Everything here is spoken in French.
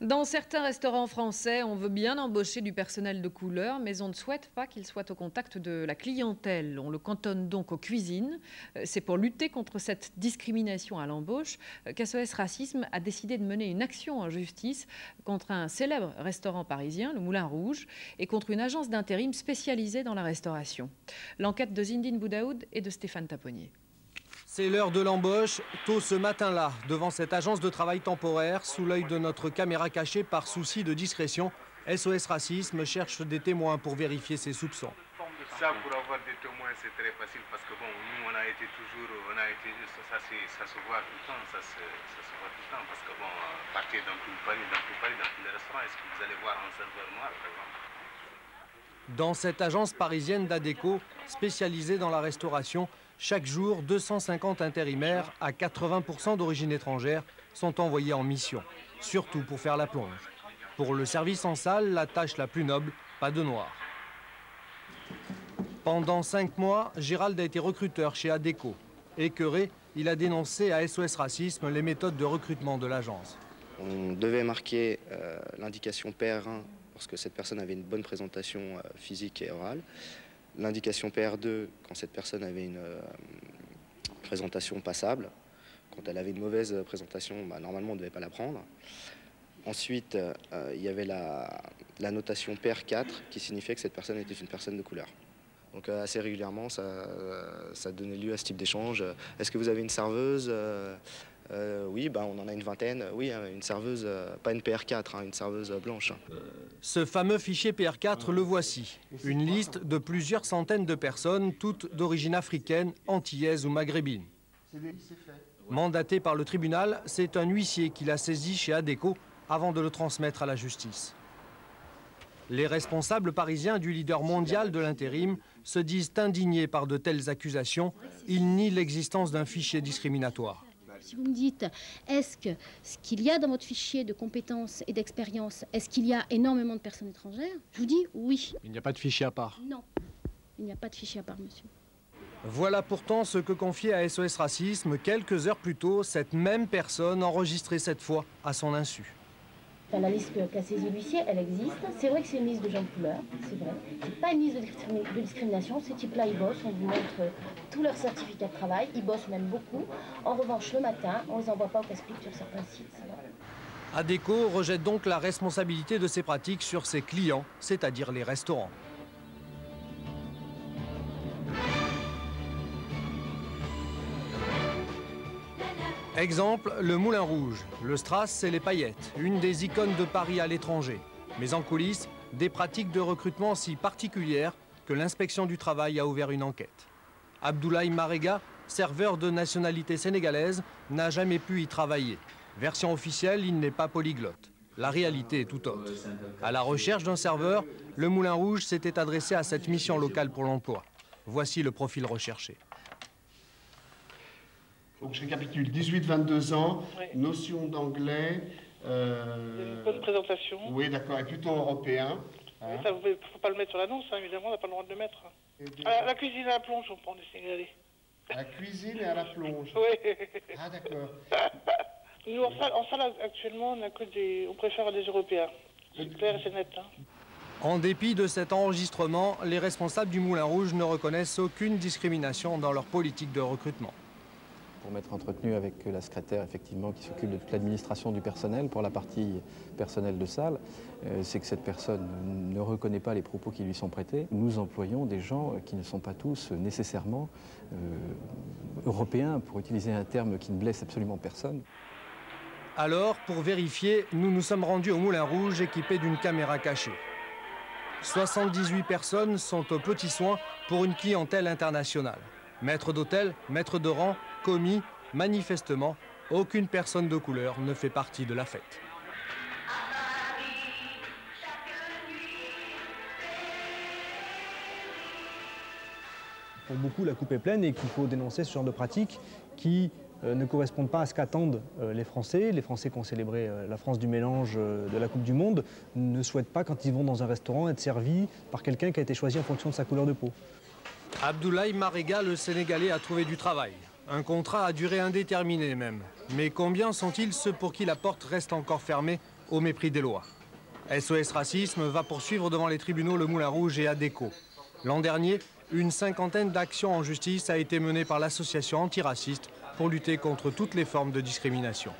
Dans certains restaurants français, on veut bien embaucher du personnel de couleur, mais on ne souhaite pas qu'il soit au contact de la clientèle. On le cantonne donc aux cuisines. C'est pour lutter contre cette discrimination à l'embauche qu'SOS Racisme a décidé de mener une action en justice contre un célèbre restaurant parisien, le Moulin Rouge, et contre une agence d'intérim spécialisée dans la restauration. L'enquête de Zindine Boudaoud et de Stéphane Taponnier. C'est l'heure de l'embauche, tôt ce matin-là, devant cette agence de travail temporaire, sous l'œil de notre caméra cachée par souci de discrétion. SOS Racisme cherche des témoins pour vérifier ses soupçons. Ça, pour avoir des témoins, c'est très facile parce que bon, nous, on a été toujours, ça se voit tout le temps, ça se voit tout le temps parce que bon, partez dans tout Paris, dans tous les restaurants, est-ce que vous allez voir un serveur noir, par exemple? Dans cette agence parisienne d'Adecco, spécialisée dans la restauration, chaque jour, 250 intérimaires à 80% d'origine étrangère sont envoyés en mission, surtout pour faire la plonge. Pour le service en salle, la tâche la plus noble, pas de noir. Pendant 5 mois, Gérald a été recruteur chez Adecco. Écœuré, il a dénoncé à SOS Racisme les méthodes de recrutement de l'agence. On devait marquer l'indication PR1 lorsque cette personne avait une bonne présentation physique et orale. L'indication PR2 quand cette personne avait une présentation passable. Quand elle avait une mauvaise présentation, normalement on ne devait pas la prendre. Ensuite, il y avait la notation PR4 qui signifiait que cette personne était une personne de couleur. Donc assez régulièrement, ça donnait lieu à ce type d'échange. Est-ce que vous avez une serveuse? Oui, on en a une vingtaine. Oui, une serveuse, pas une PR4, une serveuse blanche. Ce fameux fichier PR4, le voici. Une liste de plusieurs centaines de personnes, toutes d'origine africaine, antillaise ou maghrébine. Mandaté par le tribunal, c'est un huissier qui l'a saisi chez Adecco avant de le transmettre à la justice. Les responsables parisiens du leader mondial de l'intérim se disent indignés par de telles accusations. Ils nient l'existence d'un fichier discriminatoire. Si vous me dites, est-ce que ce qu'il y a dans votre fichier de compétences et d'expérience, est-ce qu'il y a énormément de personnes étrangères? Je vous dis oui. Il n'y a pas de fichier à part? Non, il n'y a pas de fichier à part, monsieur. Voilà pourtant ce que confiait à SOS Racisme quelques heures plus tôt cette même personne enregistrée cette fois à son insu. La liste qu'a saisie l'huissier, elle existe. C'est vrai que c'est une liste de gens de couleur, c'est vrai. C'est pas une liste de discrimination. Ces types-là, ils bossent. On vous montre tous leurs certificats de travail. Ils bossent même beaucoup. En revanche, le matin, on les envoie pas au casse-pipe sur certains sites. Adecco rejette donc la responsabilité de ses pratiques sur ses clients, c'est-à-dire les restaurants. Exemple, le Moulin Rouge. Le strass, c'est les paillettes, une des icônes de Paris à l'étranger. Mais en coulisses, des pratiques de recrutement si particulières que l'inspection du travail a ouvert une enquête. Abdoulaye Marega, serveur de nationalité sénégalaise, n'a jamais pu y travailler. Version officielle, il n'est pas polyglotte. La réalité est tout autre. À la recherche d'un serveur, le Moulin Rouge s'était adressé à cette mission locale pour l'emploi. Voici le profil recherché. Donc je récapitule, 18-22 ans, oui. Notion d'anglais. Une bonne présentation. Oui, d'accord, et plutôt européen. Hein. Oui, ça ne faut pas le mettre sur l'annonce, évidemment, on n'a pas le droit de le mettre. La cuisine à la plonge, on prend des Sénégalais. À la cuisine et à la plonge. Oui. Ah, d'accord. Nous, en salle, actuellement, on préfère des Européens. C'est clair et c'est net. Hein. En dépit de cet enregistrement, les responsables du Moulin Rouge ne reconnaissent aucune discrimination dans leur politique de recrutement. Pour m'être entretenu avec la secrétaire effectivement qui s'occupe de toute l'administration du personnel pour la partie personnel de salle, c'est que cette personne ne reconnaît pas les propos qui lui sont prêtés. Nous employons des gens qui ne sont pas tous nécessairement européens, pour utiliser un terme qui ne blesse absolument personne. Alors, pour vérifier, nous nous sommes rendus au Moulin Rouge équipés d'une caméra cachée. 78 personnes sont aux petits soins pour une clientèle internationale. Maître d'hôtel, maître de rang, commis, manifestement, aucune personne de couleur ne fait partie de la fête. Pour beaucoup, la coupe est pleine et qu'il faut dénoncer ce genre de pratiques qui ne correspondent pas à ce qu'attendent les Français. Les Français qui ont célébré la France du mélange de la Coupe du Monde ne souhaitent pas, quand ils vont dans un restaurant, être servis par quelqu'un qui a été choisi en fonction de sa couleur de peau. Abdoulaye Marega, le Sénégalais, a trouvé du travail. Un contrat à durée indéterminée même. Mais combien sont-ils ceux pour qui la porte reste encore fermée au mépris des lois. SOS Racisme va poursuivre devant les tribunaux Le Moulin Rouge et ADECO. L'an dernier, une cinquantaine d'actions en justice a été menée par l'association antiraciste pour lutter contre toutes les formes de discrimination.